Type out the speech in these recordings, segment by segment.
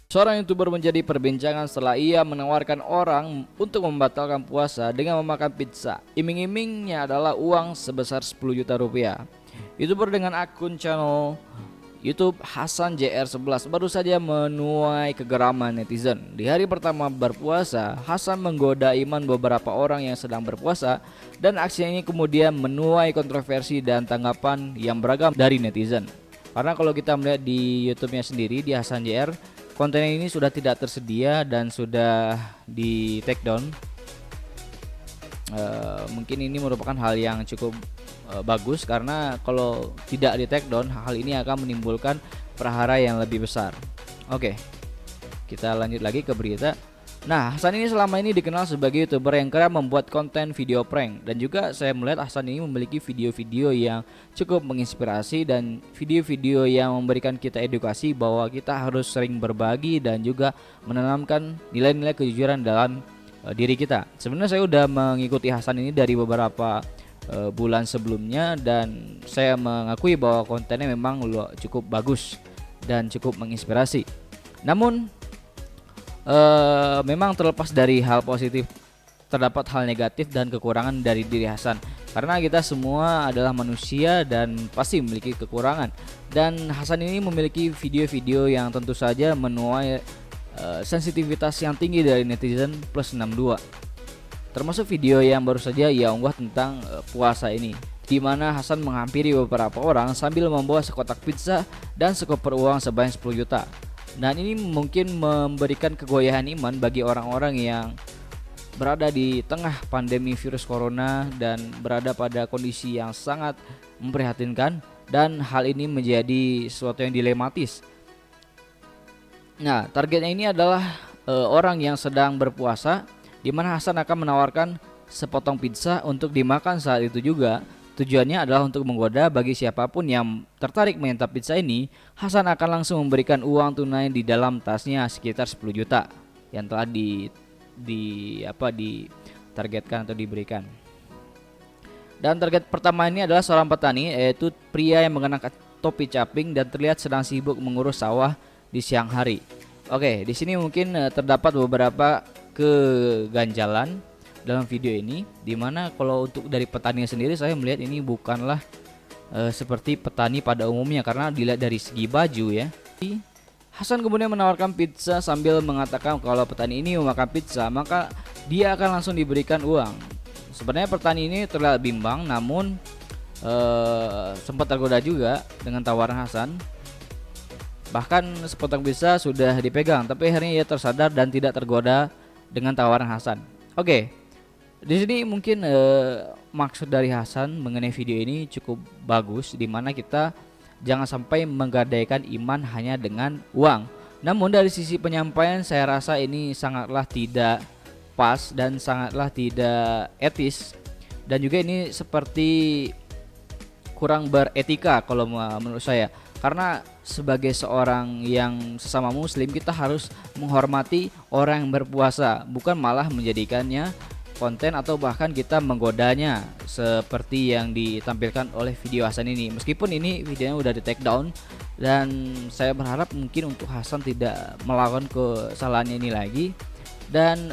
Seorang YouTuber menjadi perbincangan setelah ia menawarkan orang untuk membatalkan puasa dengan memakan pizza. Iming-imingnya adalah uang sebesar 10 juta rupiah. YouTuber dengan akun channel YouTube Hasan JR11 baru saja menuai kegeraman netizen. Di hari pertama berpuasa, Hasan menggoda iman beberapa orang yang sedang berpuasa, dan aksinya ini kemudian menuai kontroversi dan tanggapan yang beragam dari netizen. Karena kalau kita melihat di YouTube-nya sendiri, di Hasan JR, konten ini sudah tidak tersedia dan sudah di take down. Mungkin ini merupakan hal yang cukup bagus, karena kalau tidak di take down, hal ini akan menimbulkan prahara yang lebih besar. Oke, kita lanjut lagi ke berita. Nah, Hasan ini selama ini dikenal sebagai YouTuber yang kerap membuat konten video prank, dan juga saya melihat Hasan ini memiliki video-video yang cukup menginspirasi dan video-video yang memberikan kita edukasi bahwa kita harus sering berbagi dan juga menanamkan nilai-nilai kejujuran dalam diri kita. Sebenarnya saya udah mengikuti Hasan ini dari beberapa bulan sebelumnya, dan saya mengakui bahwa kontennya memang cukup bagus dan cukup menginspirasi. Namun memang terlepas dari hal positif, terdapat hal negatif dan kekurangan dari diri Hasan. Karena kita semua adalah manusia dan pasti memiliki kekurangan. Dan Hasan ini memiliki video-video yang tentu saja menuai sensitivitas yang tinggi dari netizen plus 62. Termasuk video yang baru saja ia unggah tentang puasa ini, di mana Hasan menghampiri beberapa orang sambil membawa sekotak pizza dan sekoper uang sebanyak 10 juta. Dan ini mungkin memberikan kegoyahan iman bagi orang-orang yang berada di tengah pandemi virus corona dan berada pada kondisi yang sangat memprihatinkan, dan hal ini menjadi sesuatu yang dilematis. Nah, targetnya ini adalah orang yang sedang berpuasa, di mana Hasan akan menawarkan sepotong pizza untuk dimakan saat itu juga. Tujuannya adalah untuk menggoda bagi siapapun yang tertarik menyantap pizza ini. Hasan akan langsung memberikan uang tunai di dalam tasnya sekitar 10 juta yang telah ditargetkan atau diberikan. Dan target pertama ini adalah seorang petani, yaitu pria yang mengenakan topi caping dan terlihat sedang sibuk mengurus sawah di siang hari. Oke, di sini mungkin terdapat beberapa keganjalan dalam video ini, dimana kalau untuk dari petani sendiri saya melihat ini bukanlah seperti petani pada umumnya, karena dilihat dari segi baju ya. Hasan kemudian menawarkan pizza sambil mengatakan kalau petani ini memakan pizza maka dia akan langsung diberikan uang. Sebenarnya petani ini terlihat bimbang, namun sempat tergoda juga dengan tawaran Hasan. Bahkan sepotong pizza sudah dipegang, tapi akhirnya ia tersadar dan tidak tergoda dengan tawaran Hasan. Oke. Di sini mungkin maksud dari Hasan mengenai video ini cukup bagus, di mana kita jangan sampai menggadaikan iman hanya dengan uang. Namun dari sisi penyampaian saya rasa ini sangatlah tidak pas dan sangatlah tidak etis, dan juga ini seperti kurang beretika kalau menurut saya. Karena sebagai seorang yang sesama muslim, kita harus menghormati orang yang berpuasa, bukan malah menjadikannya konten atau bahkan kita menggodanya seperti yang ditampilkan oleh video Hasan ini. Meskipun ini videonya udah di take down, dan saya berharap mungkin untuk Hasan tidak melakukan kesalahannya ini lagi. Dan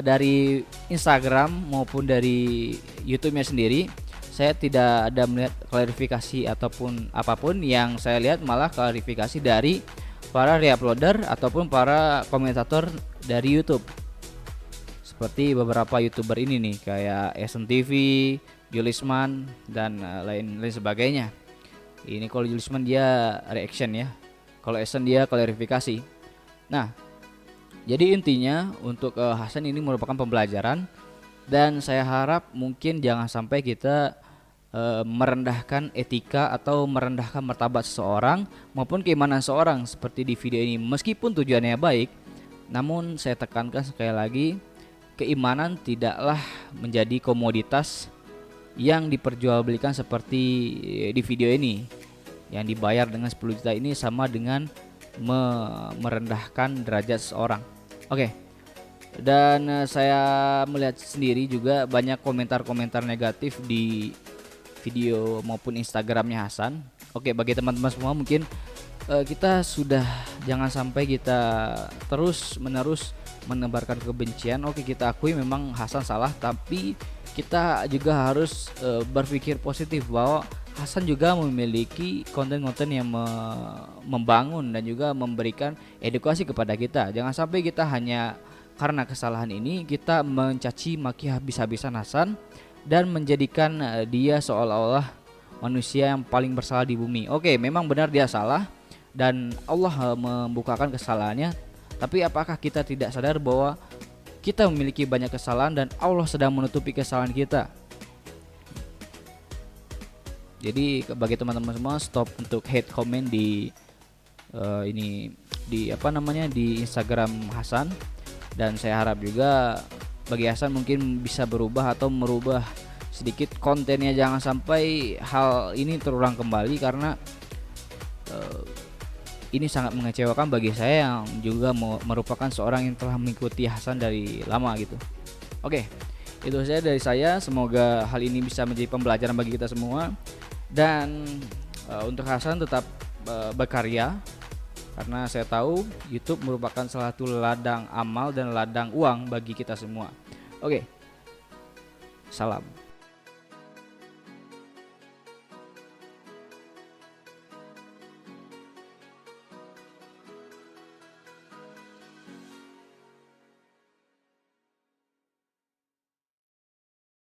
dari Instagram maupun dari YouTube-nya sendiri, saya tidak ada melihat klarifikasi ataupun apapun. Yang saya lihat malah klarifikasi dari para reuploader ataupun para komentator dari YouTube, seperti beberapa YouTuber ini nih, kayak Esen TV, Julisman, dan lain sebagainya. Ini kalau Julisman dia reaction ya, kalau Esen dia klarifikasi. Nah, jadi intinya untuk Hasan ini merupakan pembelajaran, dan saya harap mungkin jangan sampai kita merendahkan etika atau merendahkan martabat seseorang maupun keimanan seseorang seperti di video ini. Meskipun tujuannya baik, namun saya tekankan sekali lagi, keimanan tidaklah menjadi komoditas yang diperjualbelikan seperti di video ini. Yang dibayar dengan 10 juta ini sama dengan merendahkan derajat seseorang. Oke. Dan saya melihat sendiri juga banyak komentar-komentar negatif di video maupun Instagramnya Hasan. Oke, bagi teman-teman semua, mungkin kita sudah Jangan sampai kita terus menerus menebarkan kebencian. Oke, kita akui memang Hasan salah, tapi kita juga harus berpikir positif bahwa Hasan juga memiliki konten-konten yang membangun dan juga memberikan edukasi kepada kita. Jangan sampai kita hanya karena kesalahan ini kita mencaci maki habis-habisan Hasan dan menjadikan dia seolah-olah manusia yang paling bersalah di bumi. Oke, memang benar dia salah dan Allah membukakan kesalahannya. Tapi apakah kita tidak sadar bahwa kita memiliki banyak kesalahan dan Allah sedang menutupi kesalahan kita? Jadi bagi teman-teman semua, stop untuk hate comment di di Instagram Hasan. Dan saya harap juga bagi Hasan mungkin bisa berubah atau merubah sedikit kontennya. Jangan sampai hal ini terulang kembali, karena ini sangat mengecewakan bagi saya yang juga merupakan seorang yang telah mengikuti Hasan dari lama gitu. Oke, itu saja dari saya. Semoga hal ini bisa menjadi pembelajaran bagi kita semua. Dan untuk Hasan tetap berkarya, karena saya tahu YouTube merupakan salah satu ladang amal dan ladang uang bagi kita semua. Oke, salam.